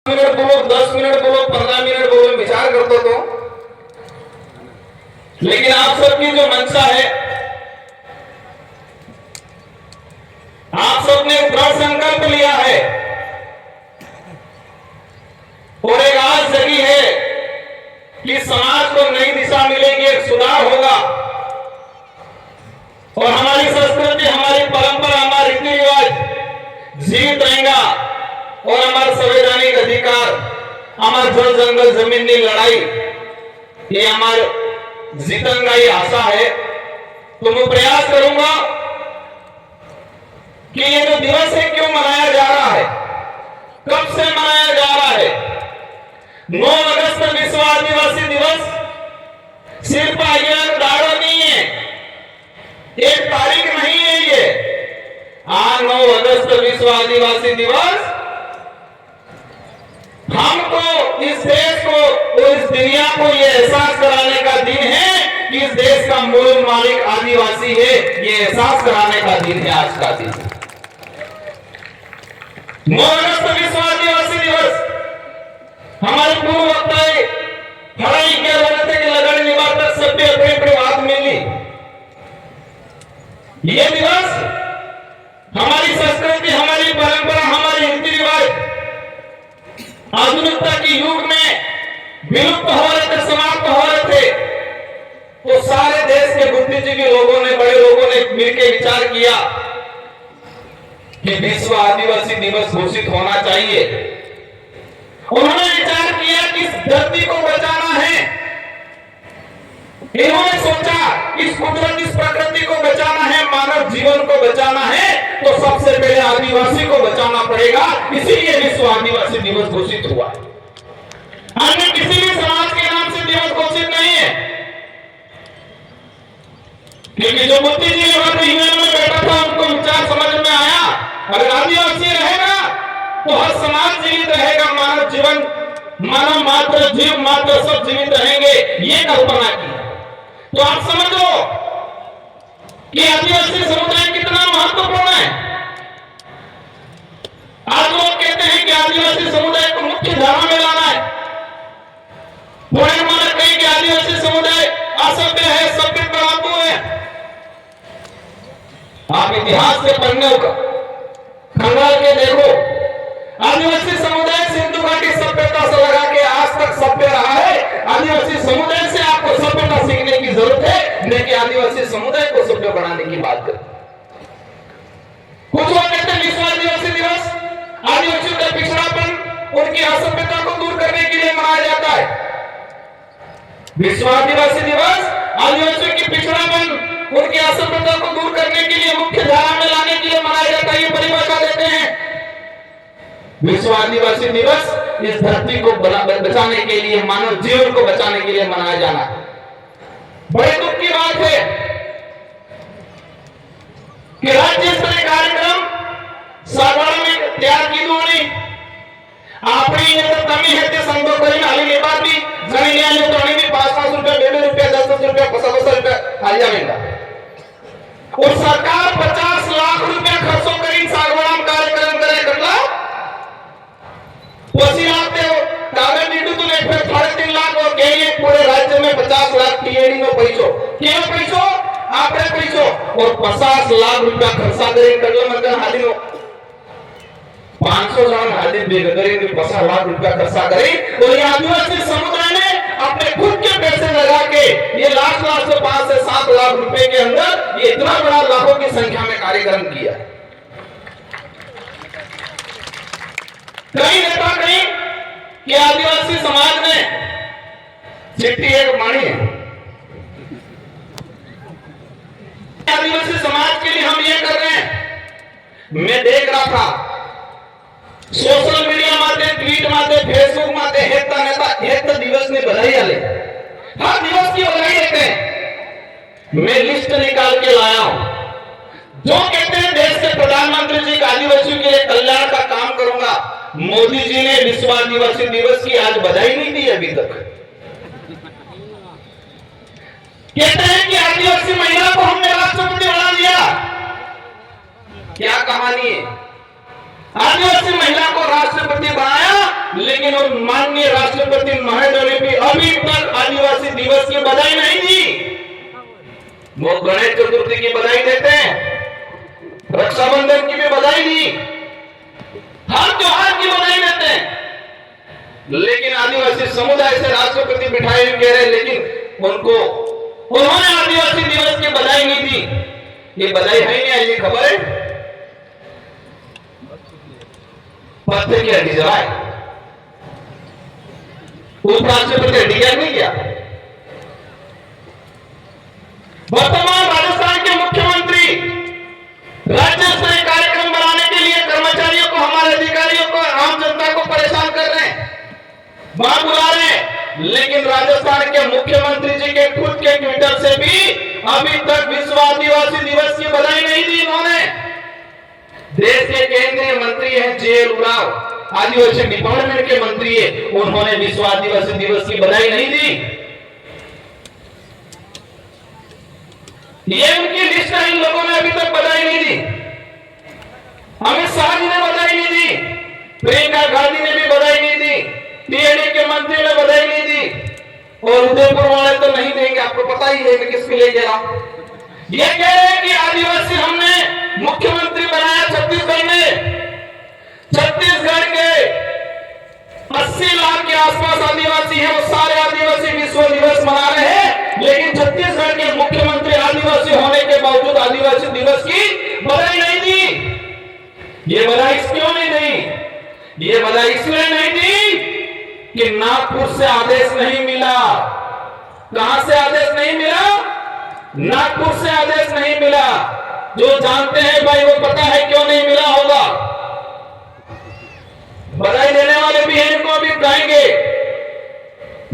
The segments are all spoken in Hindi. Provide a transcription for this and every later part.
मिनट बोलो, 10 मिनट बोलो, 15 मिनट बोलो, विचार करते तो। लेकिन आप सबकी जो मंशा है, आप सबने दृढ़ संकल्प लिया है और एक आस जगी है कि समाज को नई दिशा मिलेगी, एक सुधार होगा और हमारी संस्कृति, हमारी परंपरा, हमारा रीति रिवाज जीवित रहेगा और हमारा संवैधानिक अधिकार, हमारा जल जंगल जमीन की लड़ाई, ये हमारे जीतन का ही आशा है। तो मैं प्रयास करूंगा कि ये जो दिवस है क्यों मनाया जा रहा है, कब से मनाया जा रहा है। 9 अगस्त विश्व आदिवासी दिवस सिर्फ एक दाड़ा नहीं है, एक तारीख नहीं है ये। आज 9 अगस्त विश्व आदिवासी दिवस हमको, इस देश को और इस दुनिया को ये एहसास कराने का दिन है कि इस देश का मूल मालिक आदिवासी है। ये एहसास कराने का दिन है आज का दिन। 9 अगस्त विश्व आदिवासी दिवस हमारे पूर्व वक्ताएं पढ़ाई के रहे थे कि लगन निवार तक सभ्य अपने अपने बात मिली। ये दिवस हमारी संस्कृति, हमारी परंपरा, हमारी रीति रिवाज आधुनिकता के युग में विलुप्त हो रहे थे, समाप्त हो रहे थे। तो सारे देश के बुद्धिजीवी लोगों ने, बड़े लोगों ने मिलकर विचार किया कि विश्व आदिवासी दिवस घोषित होना चाहिए। उन्होंने विचार किया कि इस धरती को बचाना है। इन्होंने सोचा इस कुदरत, इस प्रकृति को बचाना है, मानव जीवन को बचाना है, तो सबसे पहले आदिवासी को बचाना पड़ेगा। इसीलिए विश्व आदिवासी दिवस घोषित हुआ। अन्य किसी भी समाज के नाम से दिवस घोषित नहीं है, क्योंकि जो बुद्धिजीवी यूएन में बैठा था उनको विचार समझ में आया, अगर आदिवासी रहेगा तो हर समाज जीवित रहेगा, मानव जीवन, मानव मात्र, जीव मात्र सब जीवित रहेंगे, ये कल्पना की। तो आप समझो कि आदिवासी समुदाय कितना महत्वपूर्ण है। आज लोग कहते हैं कि आदिवासी समुदाय को मुख्य धारा में लाना है। थोड़े हमारे कहें कि आदिवासी समुदाय असभ्य है, सभ्य पराधु है। आप इतिहास के पन्ने खंगाल के देखो, आदिवासी समुदाय सिंधु घाटी सभ्यता से लगा के आज तक सभ्य रहा है। आदिवासी समुदाय से आपको सभ्यता सीखने की जरूरत है, लेकिन आदिवासी समुदाय को सभ्य बनाने की बात कर। कुछ लोग कहते हैं विश्व आदिवासी दिवस आदिवासियों का पिछड़ापन, उनकी असभ्यता को दूर करने के लिए मनाया जाता है। विश्व आदिवासी दिवस आदिवासियों की पिछड़ापन, उनकी असभ्यता को दूर करने के लिए, मुख्य धारा में लाने के लिए मनाया जाता है। ये परिभाषा देते हैं। विश्व आदिवासी दिवस इस धरती को बचाने के लिए, मानव जीवन को बचाने के लिए मनाया जाना। बड़े दुख की बात है कि राज्य स्तरीय कार्यक्रम साधारण में तैयार की नहीं। आपने ये तो कमी है ते संदो करीन आली ले बात भी जमीन ले आले तो अणी भी 5-5 रुपया, 2 रुपया, 10 रुपया, 50 रुपया आ जाएगा। और सरकार 50 लाख रुपया खर्चो करीन सागवान कार्यक्रम करे करला पसी लाख ते कागज नीडू तो नहीं, फिर 3.5 लाख और के पूरे राज्य में 50 लाख टीएडी नो पैसो, केनो पैसो आपरे पैसो और 50 लाख रुपया खर्चा करे करला मतलब हाली नो 500 जन हाली बेग करेंगे, 50 लाख रुपया खर्चा करें। और ये आदिवासी समुदाय ने अपने खुद के पैसे लगा के ये लाख से 5 से 7 लाख रुपए के अंदर ये इतना बड़ा लाखों की संख्या में कार्यक्रम किया। कहीं नेता कहीं कि आदिवासी समाज ने चिट्ठी एक मानी है, आदिवासी समाज के लिए हम ये कर रहे हैं। मैं देख रहा था सोशल मीडिया माते, ट्वीट माते, फेसबुक माते हेता नेता एक दिवस में बधाई आले, हर दिवस की बधाई देते हैं। मैं लिस्ट निकाल के लाया हूं जो कहते हैं देश के प्रधानमंत्री जी आदिवासियों के लिए कल्याण का काम करूंगा। मोदी जी ने विश्व आदिवासी दिवस की आज बधाई नहीं दी अभी तक। कहते हैं कि आदिवासी महिला को हमने राष्ट्रपति बना दिया। क्या कहानी है? आदिवासी महिला को राष्ट्रपति बनाया, लेकिन उन माननीय राष्ट्रपति महोदय ने भी अभी तक आदिवासी दिवस की बधाई नहीं दी। वो गणेश चतुर्थी की बधाई देते हैं, रक्षाबंधन की भी बधाई दी, हर त्योहार की बधाई देते हैं, लेकिन आदिवासी समुदाय से राष्ट्रपति बिठाए हुए कह रहे, लेकिन उन्होंने आदिवासी दिवस की बधाई नहीं दी। ये बधाई है नहीं, ये खबर है, पत्थर की हड्डी जलाए, उपराष्ट्रपति हड्डी क्या नहीं किया। वर्तमान राजस्थान के मुख्यमंत्री राज्य स्तरीय कार्यक्रम बनाने के लिए कर्मचारियों को, हमारे अधिकारियों को, आम जनता को परेशान कर रहे हैं, वहां बुला रहे हैं, लेकिन राजस्थान के मुख्यमंत्री जी के खुद के ट्विटर से भी अभी तक विश्व आदिवासी दिवस की बधाई नहीं दी इन्होंने। देश के केंद्रीय मंत्री हैं जे उराव, आदिवासी डिपार्टमेंट के मंत्री है, उन्होंने विश्व आदिवासी दिवस की बधाई नहीं दी। ये उनकी लिस्ट है, इन लोगों ने अभी तक बधाई नहीं दी। अमित शाह जी ने बधाई नहीं दी, प्रियंका गांधी ने भी बधाई नहीं दी, टीएडी के मंत्री ने बधाई नहीं दी, और उदयपुर वाले तो नहीं देंगे, आपको पता ही है मैं किसके लिए कह रहा हूं। ये कह रहे हैं कि आदिवासी हमने मुख्यमंत्री बनाया छत्तीसगढ़ में, छत्तीसगढ़ के 80 लाख के आसपास आदिवासी हैं, वो सारे आदिवासी विश्व दिवस मना रहे हैं, लेकिन छत्तीसगढ़ के मुख्यमंत्री आदिवासी होने के बावजूद आदिवासी दिवस की बधाई नहीं दी। ये बधाई क्यों नहीं दी? ये बधाई इसलिए नहीं दी कि नागपुर से आदेश नहीं मिला। कहां से आदेश नहीं मिला? नागपुर से आदेश नहीं मिला। जो जानते हैं भाई वो पता है क्यों नहीं मिला होगा। बधाई देने वाले भी हैं, इनको अभी बताएंगे।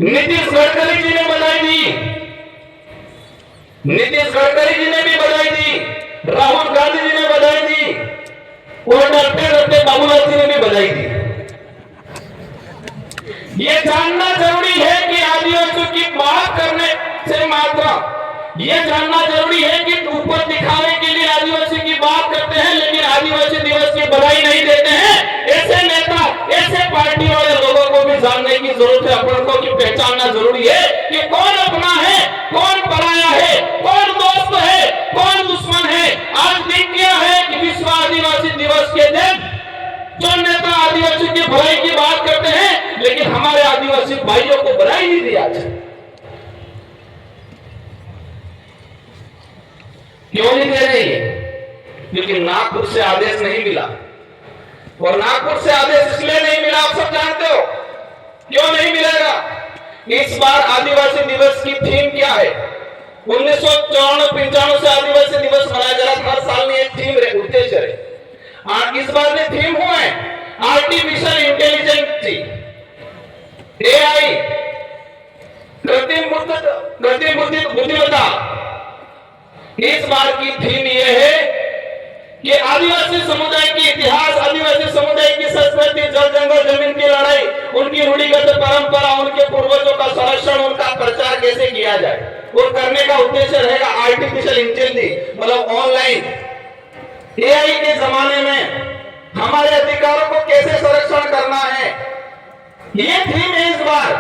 नीतीश गडकरी जी ने बधाई दी, नीतीश गडकरी जी ने भी बधाई दी, राहुल गांधी जी ने बधाई दी, और डरते डरते बाबूलाल जी ने भी बधाई दी। ये जानना जरूरी है कि आदिवासियों की बात करने से मात्र ये जानना जरूरी है कि ऊपर दिखाने के लिए आदिवासी की बात करते हैं, लेकिन आदिवासी दिवस की बधाई नहीं देते हैं। ऐसे नेता, ऐसे पार्टी वाले लोगों को भी जानने की जरूरत है, अपन को की पहचानना जरूरी है कि कौन अपना है, कौन पराया है, कौन दोस्त है, कौन दुश्मन है। आज दिन क्या है कि विश्व आदिवासी दिवस के दिन जो नेता आदिवासी की भलाई की बात करते हैं, लेकिन हमारे आदिवासी भाइयों को बधाई नहीं दी आज। क्यों नहीं दे रही है? क्योंकि नागपुर से आदेश नहीं मिला, और नागपुर से आदेश इसलिए नहीं मिला, आप सब जानते हो क्यों नहीं मिलेगा। इस बार आदिवासी दिवस की थीम क्या है? 1994-95 से आदिवासी दिवस मनाया जा रहा था, हर साल में एक थीम उद्देश्य है। इस बार में थीम हुआ है आर्टिफिशियल इंटेलिजेंस, एआई, कृत्रिम बुद्धिमत्ता। इस बार की थीम यह है कि आदिवासी समुदाय की इतिहास, आदिवासी समुदाय की संस्कृति, जल जंगल जमीन की लड़ाई, उनकी रूढ़िगत परंपरा, उनके पूर्वजों का संरक्षण, उनका प्रचार कैसे किया जाए, वो करने का उद्देश्य रहेगा आर्टिफिशियल इंटेलिजेंस, मतलब ऑनलाइन एआई के जमाने में हमारे अधिकारों को कैसे संरक्षण करना है, ये थीम है इस बार।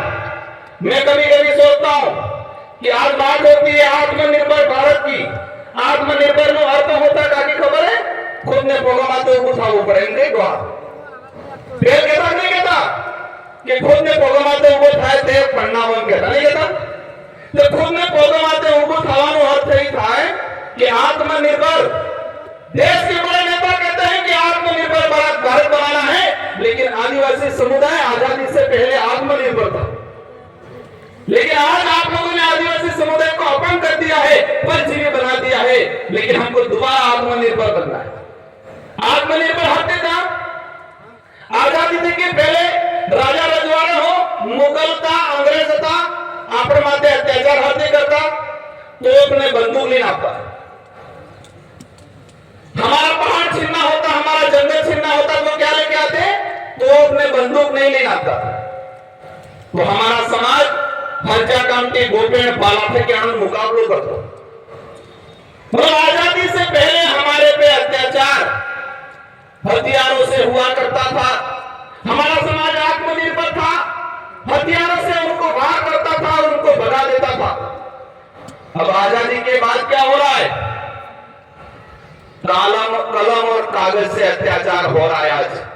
मैं कभी कभी सोचता हूं कि आज बात होती है आत्मनिर्भर भारत की। आत्मनिर्भर નો अर्थ होता काकी खबर है? खुद ने प्रोग्राम तो उठावो पड़ेंगे फेल कहता नहीं कहता कि खुद ने प्रोग्राम तो उभो થાય તે પન્નાવન कहता नहीं कहता। तो खुद ने प्रोग्राम तो उभो થવાનો अर्थ ही था कि आत्मनिर्भर। देश के बड़े नेता कहते हैं कि आत्मनिर्भर भारत बनाना है, लेकिन आदिवासी समुदाय आजादी से पहले आत्मनिर्भर था। लेकिन आज आप लोगों ने आदिवासी समुदाय को अपमान कर दिया है, परजीवी बना दिया है, लेकिन हमको दोबारा आत्मनिर्भर बनना है। आत्मनिर्भर हत्या था। आजादी के पहले राजा रजवाड़ा हो, मुगल था, अंग्रेज था, अपने माथे अत्याचार हत्या करता तो अपने बंदूक नहीं आता। हमारा पहाड़ छीनना होता, हमारा जंगल छीनना होता तो क्या लेके आते? तो अपने बंदूक नहीं लेना आता। तो हमारा समाज हत्या काम के गोपेण बालाथे के आनंद मुकाबलो करता। और आजादी से पहले हमारे पे अत्याचार हथियारों से हुआ करता था। हमारा समाज आत्मनिर्भर के बाद क्या हो रहा है? कलम और कागज से अत्याचार हो रहा है। आज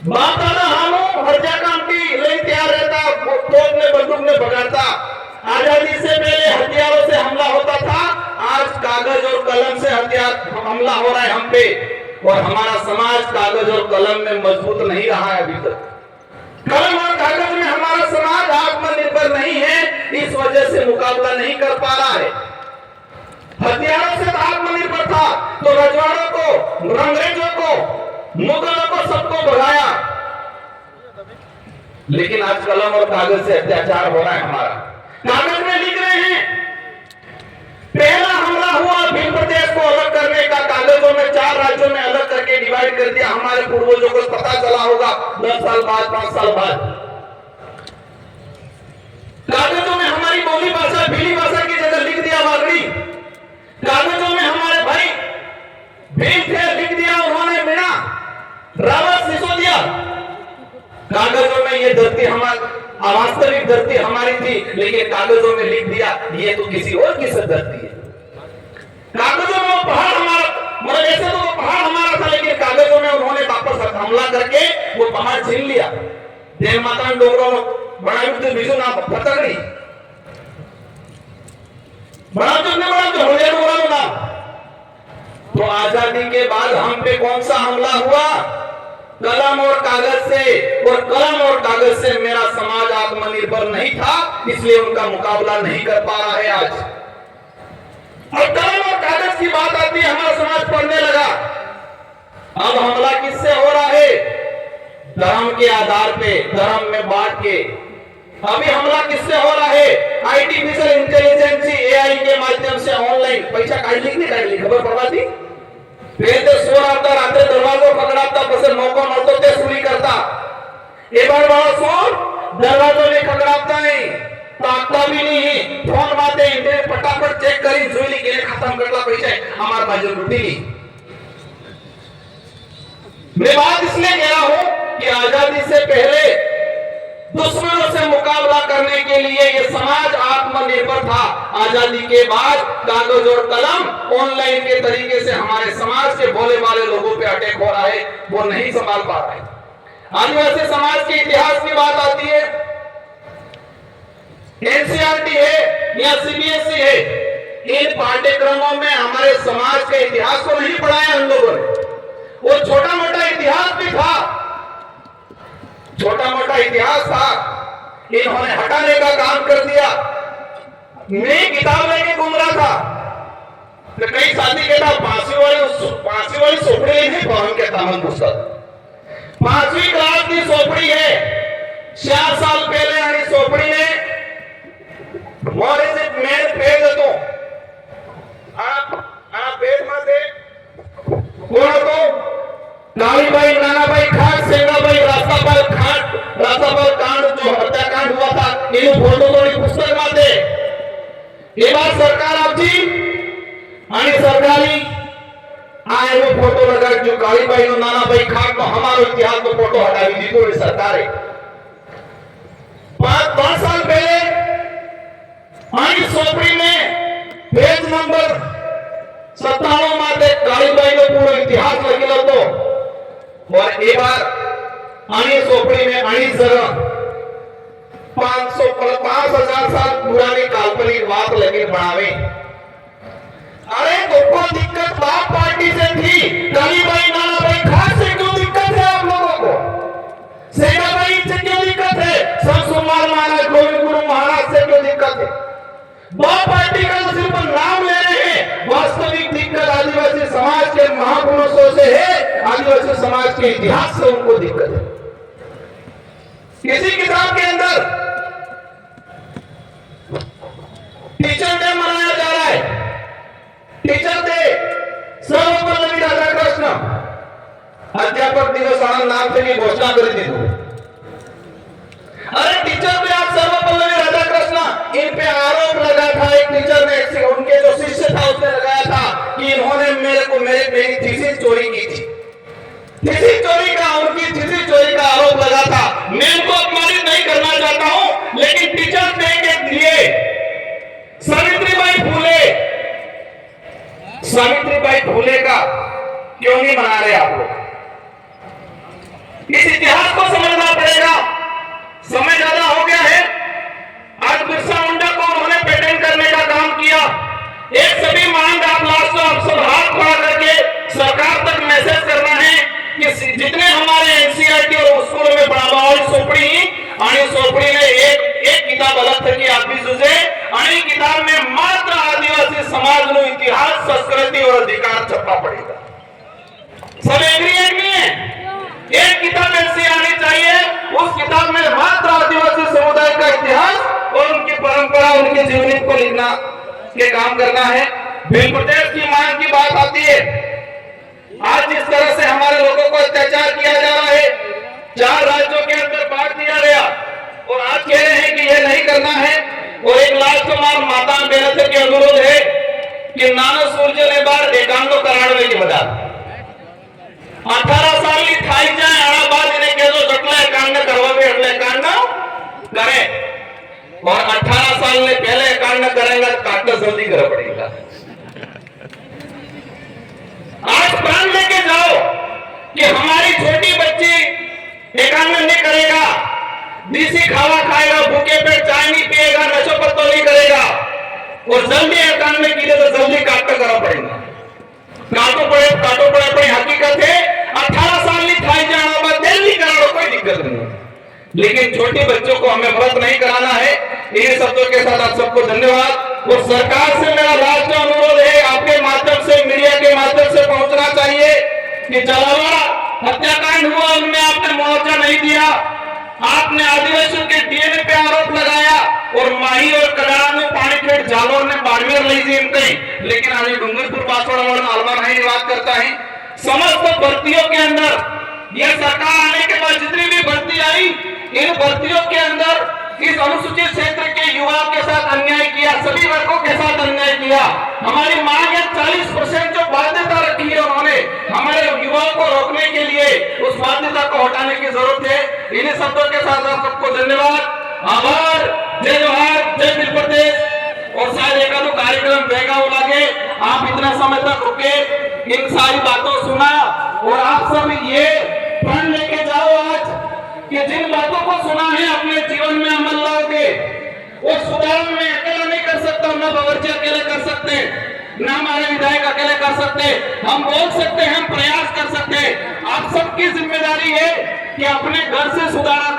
बात आना हम हर जगह की नहीं तैयार रहता, तोप ने बंदूक ने बगाड़ता। आजादी से पहले हथियारों से हमला होता था, आज कागज और कलम से हथियार हमला हो रहा है हम पे। और हमारा समाज कागज और कलम में मजबूत नहीं रहा है अभी तक। कलम और कागज में हमारा समाज आत्मनिर्भर नहीं है, इस वजह से मुकाबला नहीं कर पा रहा है। हथियारों से आत्मनिर्भर था तो रजवाड़ों को, अंग्रेजों को, मुगलों को सबको भगाया, लेकिन आज कलम और कागज से अत्याचार हो रहा है हमारा। कागज में लिख रहे हैं, पहला हमला हुआ भील प्रदेश को अलग करने का, कागजों में 4 राज्यों में अलग करके डिवाइड कर दिया। हमारे पूर्वजों को पता चला होगा 10 साल बाद, 5 साल बाद। कागजों में हमारी बोली भाषा, भीली भाषा की जगह लिख दिया वागड़ी। कागजों में हमारे भाई भील थे, लिख दिया उन्होंने मीणा, रावत, सिसोदिया। कागजों में ये धरती हमारी, वास्तविक धरती हमारी थी, लेकिन कागजों में लिख दिया ये तो किसी और की धरती है। कागजों में वो पहाड़ हमारा, मतलब ऐसे तो वो पहाड़ हमारा था, लेकिन कागजों में उन्होंने वापस हमला करके वो पहाड़ छीन लिया। देव माता डोगरों बड़ा युद्ध बीजू ना फतकड़ी बड़ा तो हो गया डोगरा ना। तो आजादी के बाद हम पे कौन सा हमला हुआ? कलम और कागज से। और कलम और कागज से मेरा समाज आत्मनिर्भर नहीं था, इसलिए उनका मुकाबला नहीं कर पा रहा है आज। और कलम और कागज की बात आती है, हमारा समाज पढ़ने लगा। अब हमला किससे हो रहा है? धर्म के आधार पे, धर्म में बांट के। अभी हमला किससे हो रहा है? आर्टिफिशियल इंटेलिजेंस, एआई के माध्यम से ऑनलाइन पैसा काट ली, नहीं काट ली, खबर पड़वा दी। पहले सो आता, रात्रे दरवाजों खगड़ाता, बस मौका मिलता ते सुनी करता। एक बार बड़ा सो दरवाजों में खगड़ाता नहीं, ताकता भी नहीं, फोन माते इंटरनेट फटाफट चेक करी, जोली के खत्म करला पैसा हमारे बाजू लुटी। मैं बात इसलिए कह रहा हूं कि आजादी से पहले दुश्मनों से मुकाबला करने के लिए यह समाज आत्मनिर्भर था। आजादी के बाद कागज और कलम ऑनलाइन के तरीके से हमारे समाज के भोले भाले लोगों पे अटैक हो रहा है, वो नहीं संभाल पा रहा है। आदिवासी समाज के इतिहास की बात आती है, एनसीईआरटी है या सीबीएसई है, इन पाठ्यक्रमों में हमारे समाज के इतिहास को नहीं पढ़ाया हम लोगों ने। वो छोटा मोटा इतिहास भी था, छोटा मोटा इतिहास था, इन्होंने हटाने का काम कर दिया। मैं किताब लेके घूम रहा था तो कई साथी कहता पांचवी वाली सोपड़ी नहीं पढ़ कहता हम पुस्तक 5वीं क्लास की सोपड़ी है। 4 साल पहले आनी सोपड़ी ने मोरे से मैं पेज तो आ पेज माते कौन तो कालीबाई, नानाबाई खाट, सेंगाबाई, रास्तापाल खाट, रास्तापाल कांड जो हत्याकांड हुआ था, इन फोटो थोड़ी पुस्तक माते। ये बात सरकार आपजी आणि सरकारी आए वो फोटो लगा जो कालीबाई और नानाबाई खाट को हमारे इतिहास को फोटो हटाई दी तो सरकार है। 5 साल पहले आई सोपड़ी में पेज नंबर 57 माते कालीबाई को पूरा इतिहास लगे तो। और एक बार आनी सोपड़ी में आनी जरा 5,000 साल पुरानी काल्पनिक बात लगे बढ़ावे। अरे तुमको दिक्कत बाप पार्टी से थी, कालीबाई नानाबाई खास से क्यों दिक्कत है आप लोगों को? सेनाबाई से क्यों दिक्कत है? संत कुमार महाराज, गोविंद गुरु महाराज से क्यों दिक्कत है? बाप पार्टी का तो सिर्फ नाम ले रहे हैं, वास्तविक दिक्कत आदिवासी समाज के महापुरुषों से है, आदिवासी समाज के इतिहास से उनको दिक्कत है। किसी किताब के अंदर टीचर डे मनाया जा रहा है, टीचर डे सर्वपल्लवी राधाकृष्ण अध्यापक दिवस आनंद नाम से घोषणा कर दी। अरे टीचर पे आप सर्वपल्लवी राधाकृष्ण, इन पे आरोप लगा था एक टीचर ने, उनके जो शिष्य था उसने लगाया था कि इन्होंने मेरी थीसिस चोरी की थी। थीसिस चोरी का, उनकी थीसिस चोरी का आरोप लगा था। मैं उनको अपमानित नहीं करना चाहता हूं, लेकिन टीचर डे के लिए सावित्री सावित्रीबाई फुले का क्यों नहीं मना रहे आप लोग? इस इतिहास को समझना पड़ेगा। समय ज्यादा हो गया है। आज बिरसा मुंडा को उन्होंने पेटेंट करने का काम किया। एक सभी मांग आप लास्ट को आप सब हाथ खड़ा करके सरकार तक मैसेज करना है कि जितने हमारे एनसीईआरटी और स्कूलों में पढ़ावा सोपड़ी आणि सोपड़ीने एक किताब अलग थकी आपी जुजे आणि किताब में मात्र आदिवासी समाज नो इतिहास, संस्कृति और अधिकार छपा पड़ेगा। सब एग्री है नहीं है? एक किताब ऐसी आनी चाहिए, उस किताब में मात्र आदिवासी समुदाय का इतिहास और उनकी परंपरा, उनके जीवनी को लिखना के काम करना है। बिल प्रदेश की मांग की बात आती है। आज जिस तरह से हमारे लोगों को अत्याचार किया जा रहा है, 4 राज्यों के अंदर बांट दिया गया और आज कह रहे हैं कि यह नहीं करना है। और एक लास्ट माता बेनते के अनुरोध है कि नानो सूर्य ने बार एकांगो कराड़वे की बता 18 साल की थाई जाए आना बाद इन्हें कह दो जटला एकांग करवा भी अटले एकांग करे और 18 साल ने पहले एकांग करेंगे काटना जल्दी करना पड़ेगा। आज प्राण लेके जाओ कि हमारी छोटी बच्ची एकांग नहीं करेगा, देसी खावा खाएगा, भूखे पेट चाय नहीं पिएगा, नशो पत्तो नहीं करेगा और जल्दी एकांग में कीजिए तो जल्दी काटना करना पड़ेगा। काटो पड़े अपनी हकीकत है। 18 साल की थाई जाना बाद जल्दी करा कोई दिक्कत नहीं, लेकिन छोटे बच्चों को हमें व्रत नहीं कराना है। इन शब्दों के साथ आप सबको धन्यवाद। और सरकार से मेरा लास्ट अनुरोध है, आपके माध्यम से, मीडिया के माध्यम से पहुंचना चाहिए कि जलावा हत्याकांड हुआ, उनमें आपने मुआवजा नहीं दिया, आपने आदिवासियों के डीएनए पे आरोप लगाया और माही और कडारा में पानी खेड़ जालोर ने बाड़मेर ली थी इनके, लेकिन आज डूंगरपुर बांसवाड़ा वाला अलवर नहीं बात करता है। समस्त भर्तियों के अंदर यह सरकार आने के बाद जितनी भी भर्ती आई, इन भर्तियों के अंदर इस अनुसूचित क्षेत्र के युवाओं के साथ अन्याय किया, सभी वर्गों के साथ अन्याय किया। हमारी मांग है 40% जो बाध्यता रखी है उन्होंने हमारे युवाओं को रोकने के लिए, उस बाध्यता को हटाने की जरूरत है। इन्हीं शब्दों के साथ आप सबको धन्यवाद, आभार, जय जोहार, जय बिल प्रदेश। और शायद एक कार्यक्रम बेगा हो लगे, आप इतना समय तक रुके, इन सारी बातों सुना और आप सब ये प्रण लेके जाओ आज कि जिन बातों को सुना है अपने जीवन में अमल लाओगे। वो सुधार में अकेला नहीं कर सकता, न बावर्ची अकेले कर सकते, न हमारे विधायक अकेले कर सकते। हम बोल सकते हैं, हम प्रयास कर सकते हैं। आप सबकी जिम्मेदारी है कि अपने घर से सुधार